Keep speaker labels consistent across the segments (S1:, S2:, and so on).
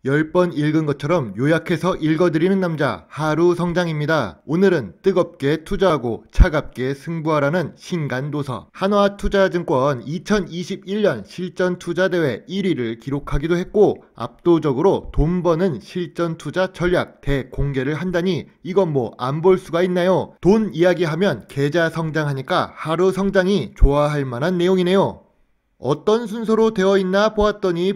S1: 10번 읽은 것처럼 요약해서 읽어드리는 남자 하루성장입니다. 오늘은 뜨겁게 투자하고 차갑게 승부하라는 신간도서. 한화투자증권 2021년 실전투자대회 1위를 기록하기도 했고 압도적으로 돈 버는 실전투자 전략 대공개를 한다니 이건 뭐 안 볼 수가 있나요? 돈 이야기하면 계좌 성장하니까 하루성장이 좋아할 만한 내용이네요. 어떤 순서로 되어 있나 보았더니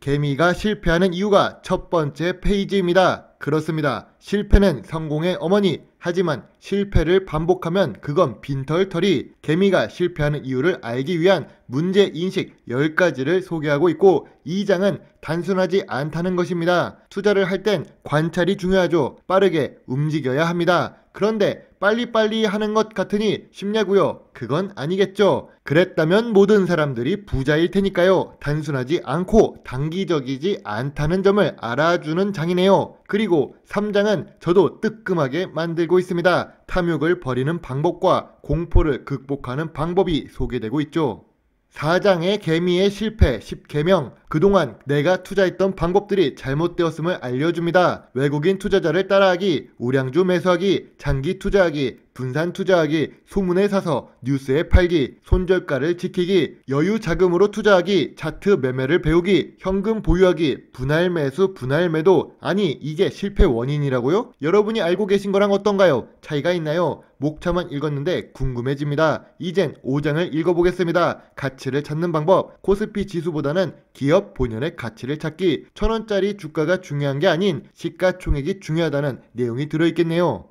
S1: 개미가 실패하는 이유가 첫 번째 페이지입니다. 그렇습니다. 실패는 성공의 어머니. 하지만 실패를 반복하면 그건 빈털터리. 개미가 실패하는 이유를 알기 위한 문제인식 10가지를 소개하고 있고 이 장은 단순하지 않다는 것입니다. 투자를 할 땐 관찰이 중요하죠. 빠르게 움직여야 합니다. 그런데 빨리빨리 하는 것 같으니 쉽냐고요? 그건 아니겠죠. 그랬다면 모든 사람들이 부자일 테니까요. 단순하지 않고 단기적이지 않다는 점을 알아주는 장이네요. 그리고 3장은 저도 뜨끔하게 만들고 있습니다. 탐욕을 버리는 방법과 공포를 극복하는 방법이 소개되고 있죠. 4장의 개미의 실패 10계명. 그동안 내가 투자했던 방법들이 잘못되었음을 알려줍니다. 외국인 투자자를 따라하기, 우량주 매수하기, 장기 투자하기, 분산 투자하기, 소문에 사서 뉴스에 팔기, 손절가를 지키기, 여유 자금으로 투자하기, 차트 매매를 배우기, 현금 보유하기, 분할 매수, 분할 매도. 아니 이게 실패 원인이라고요? 여러분이 알고 계신 거랑 어떤가요? 차이가 있나요? 목차만 읽었는데 궁금해집니다. 이젠 5장을 읽어보겠습니다. 가치를 찾는 방법. 코스피 지수보다는 기업 본연의 가치를 찾기. 1000원짜리 주가가 중요한 게 아닌 시가총액이 중요하다는 내용이 들어있겠네요.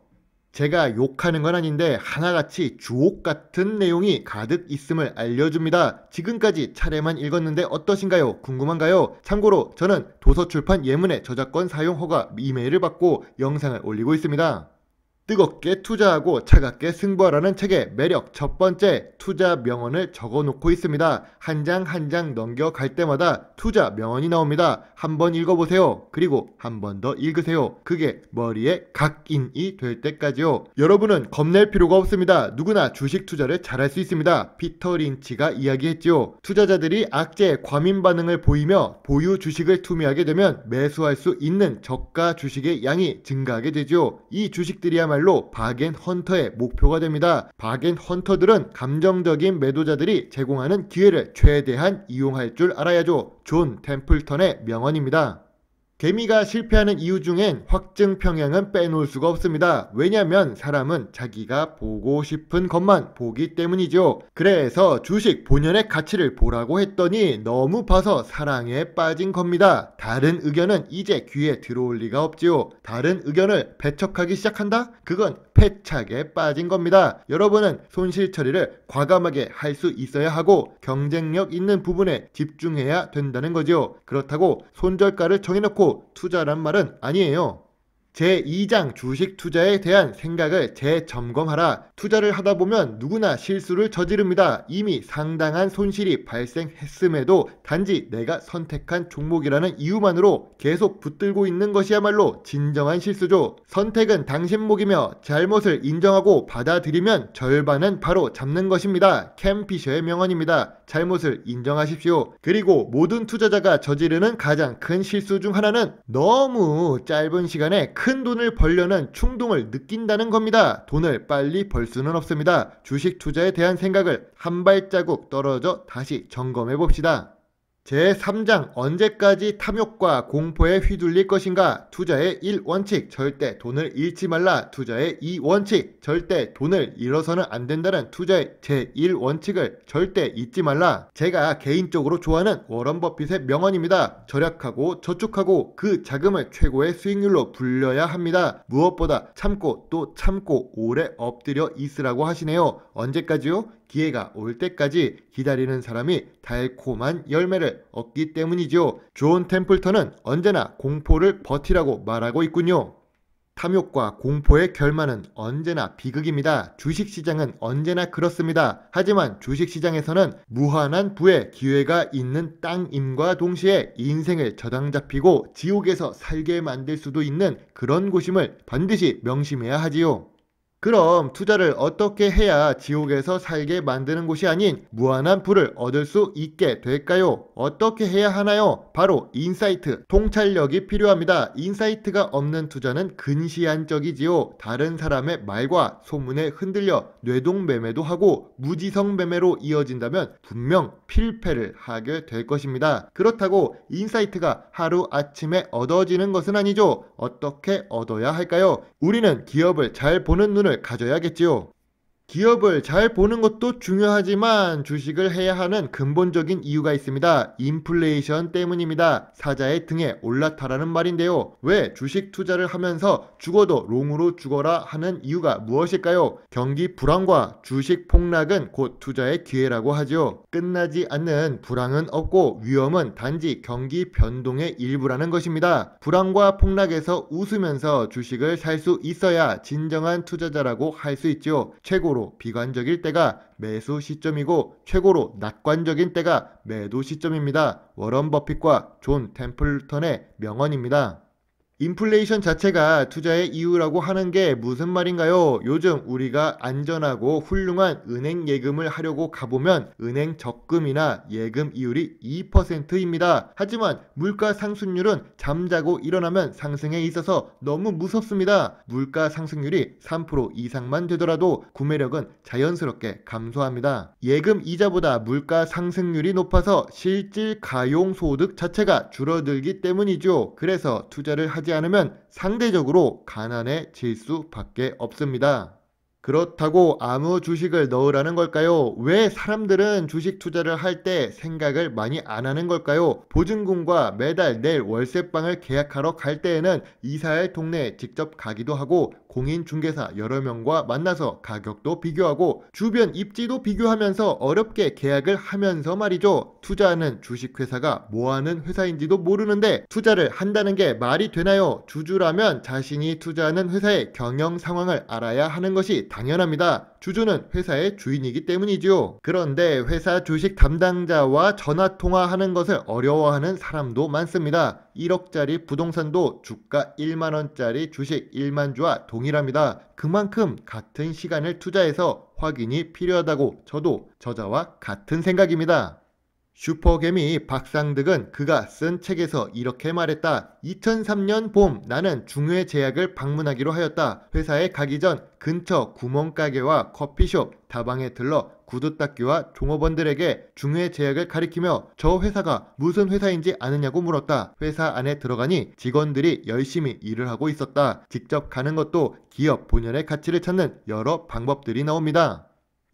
S1: 제가 욕하는 건 아닌데 하나같이 주옥 같은 내용이 가득 있음을 알려줍니다. 지금까지 차례만 읽었는데 어떠신가요? 궁금한가요? 참고로 저는 도서출판 예문의 저작권 사용 허가 이메일을 받고 영상을 올리고 있습니다. 뜨겁게 투자하고 차갑게 승부하라는 책의 매력 첫 번째, 투자 명언을 적어 놓고 있습니다. 한 장 한 장 넘겨갈 때마다 투자 명언이 나옵니다. 한번 읽어보세요. 그리고 한 번 더 읽으세요. 그게 머리에 각인이 될 때까지요. 여러분은 겁낼 필요가 없습니다. 누구나 주식 투자를 잘할 수 있습니다. 피터 린치가 이야기했지요. 투자자들이 악재의 과민 반응을 보이며 보유 주식을 투매하게 되면 매수할 수 있는 저가 주식의 양이 증가하게 되죠. 이 주식들이야말로 바겐헌터의 목표가 됩니다. 바겐헌터들은 감정적인 매도자들이 제공하는 기회를 최대한 이용할 줄 알아야죠. 존 템플턴의 명언입니다. 개미가 실패하는 이유 중엔 확증 평양은 빼놓을 수가 없습니다. 왜냐하면 사람은 자기가 보고 싶은 것만 보기 때문이죠. 그래서 주식 본연의 가치를 보라고 했더니 너무 봐서 사랑에 빠진 겁니다. 다른 의견은 이제 귀에 들어올 리가 없지요. 다른 의견을 배척하기 시작한다? 그건 패착에 빠진 겁니다. 여러분은 손실 처리를 과감하게 할 수 있어야 하고 경쟁력 있는 부분에 집중해야 된다는 거죠. 그렇다고 손절가를 정해놓고 투자란 말은 아니에요. 제2장 주식 투자에 대한 생각을 재점검하라. 투자를 하다 보면 누구나 실수를 저지릅니다. 이미 상당한 손실이 발생했음에도 단지 내가 선택한 종목이라는 이유만으로 계속 붙들고 있는 것이야말로 진정한 실수죠. 선택은 당신 몫이며 잘못을 인정하고 받아들이면 절반은 바로 잡는 것입니다. 캠 피셔의 명언입니다. 잘못을 인정하십시오. 그리고 모든 투자자가 저지르는 가장 큰 실수 중 하나는 너무 짧은 시간에 큰 돈을 벌려는 충동을 느낀다는 겁니다. 돈을 빨리 벌 수는 없습니다. 주식 투자에 대한 생각을 한 발자국 떨어져 다시 점검해 봅시다. 제3장 언제까지 탐욕과 공포에 휘둘릴 것인가. 투자의 1원칙 절대 돈을 잃지 말라. 투자의 2원칙 절대 돈을 잃어서는 안 된다는 투자의 제1원칙을 절대 잊지 말라. 제가 개인적으로 좋아하는 워런 버핏의 명언입니다. 절약하고 저축하고 그 자금을 최고의 수익률로 불려야 합니다. 무엇보다 참고 또 참고 오래 엎드려 있으라고 하시네요. 언제까지요? 기회가 올 때까지 기다리는 사람이 달콤한 열매를 얻기 때문이죠. 존 템플턴은 언제나 공포를 버티라고 말하고 있군요. 탐욕과 공포의 결말은 언제나 비극입니다. 주식시장은 언제나 그렇습니다. 하지만 주식시장에서는 무한한 부의 기회가 있는 땅임과 동시에 인생을 저당 잡히고 지옥에서 살게 만들 수도 있는 그런 곳임을 반드시 명심해야 하지요. 그럼 투자를 어떻게 해야 지옥에서 살게 만드는 곳이 아닌 무한한 부를 얻을 수 있게 될까요? 어떻게 해야 하나요? 바로 인사이트, 통찰력이 필요합니다. 인사이트가 없는 투자는 근시안적이지요. 다른 사람의 말과 소문에 흔들려 뇌동매매도 하고 무지성 매매로 이어진다면 분명 필패를 하게 될 것입니다. 그렇다고 인사이트가 하루아침에 얻어지는 것은 아니죠. 어떻게 얻어야 할까요? 우리는 기업을 잘 보는 눈을 가져야겠지요. 기업을 잘 보는 것도 중요하지만 주식을 해야 하는 근본적인 이유가 있습니다. 인플레이션 때문입니다. 사자의 등에 올라타라는 말인데요. 왜 주식 투자를 하면서 죽어도 롱으로 죽어라 하는 이유가 무엇일까요? 경기 불황과 주식 폭락은 곧 투자의 기회라고 하죠. 끝나지 않는 불황은 없고 위험은 단지 경기 변동의 일부라는 것입니다. 불황과 폭락에서 웃으면서 주식을 살 수 있어야 진정한 투자자라고 할 수 있죠. 최고로 비관적일 때가 매수 시점이고 최고로 낙관적인 때가 매도 시점입니다. 워런 버핏과 존 템플턴의 명언입니다. 인플레이션 자체가 투자의 이유라고 하는 게 무슨 말인가요? 요즘 우리가 안전하고 훌륭한 은행 예금을 하려고 가보면 은행 적금이나 예금 이율이 2%입니다. 하지만 물가 상승률은 잠자고 일어나면 상승에 있어서 너무 무섭습니다. 물가 상승률이 3% 이상만 되더라도 구매력은 자연스럽게 감소합니다. 예금 이자보다 물가 상승률이 높아서 실질 가용 소득 자체가 줄어들기 때문이죠. 그래서 투자를 하지 않으면 상대적으로 가난해질 수밖에 없습니다. 그렇다고 아무 주식을 넣으라는 걸까요? 왜 사람들은 주식 투자를 할 때 생각을 많이 안 하는 걸까요? 보증금과 매달 낼 월세방을 계약하러 갈 때에는 이사할 동네에 직접 가기도 하고 공인중개사 여러 명과 만나서 가격도 비교하고 주변 입지도 비교하면서 어렵게 계약을 하면서 말이죠. 투자하는 주식회사가 뭐하는 회사인지도 모르는데 투자를 한다는 게 말이 되나요? 주주라면 자신이 투자하는 회사의 경영 상황을 알아야 하는 것이 당연합니다. 주주는 회사의 주인이기 때문이죠. 그런데 회사 주식 담당자와 전화통화하는 것을 어려워하는 사람도 많습니다. 1억짜리 부동산도 주가 1만원짜리 주식 1만주와 동일합니다. 그만큼 같은 시간을 투자해서 확인이 필요하다고 저도 저자와 같은 생각입니다. 슈퍼개미 박상득은 그가 쓴 책에서 이렇게 말했다. 2003년 봄 나는 중외 제약을 방문하기로 하였다. 회사에 가기 전 근처 구멍가게와 커피숍, 다방에 들러 구두 닦기와 종업원들에게 중외 제약을 가리키며 저 회사가 무슨 회사인지 아느냐고 물었다. 회사 안에 들어가니 직원들이 열심히 일을 하고 있었다. 직접 가는 것도 기업 본연의 가치를 찾는 여러 방법들이 나옵니다.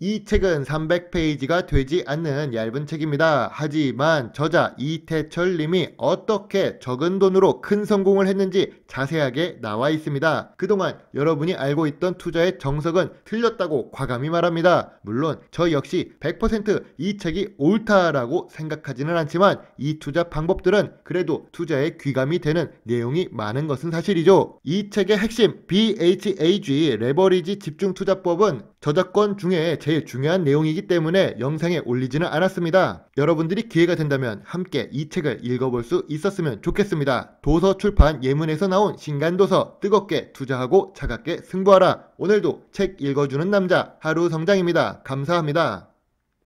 S1: 이 책은 300페이지가 되지 않는 얇은 책입니다. 하지만 저자 이태철 님이 어떻게 적은 돈으로 큰 성공을 했는지 자세하게 나와 있습니다. 그동안 여러분이 알고 있던 투자의 정석은 틀렸다고 과감히 말합니다. 물론 저 역시 100% 이 책이 옳다라고 생각하지는 않지만 이 투자 방법들은 그래도 투자에 귀감이 되는 내용이 많은 것은 사실이죠. 이 책의 핵심 BHAG 레버리지 집중투자법은 저작권 중에 제일 중요한 내용이기 때문에 영상에 올리지는 않았습니다. 여러분들이 기회가 된다면 함께 이 책을 읽어볼 수 있었으면 좋겠습니다. 도서출판 예문에서 나온 신간도서 뜨겁게 투자하고 차갑게 승부하라. 오늘도 책 읽어주는 남자 하루성장입니다. 감사합니다.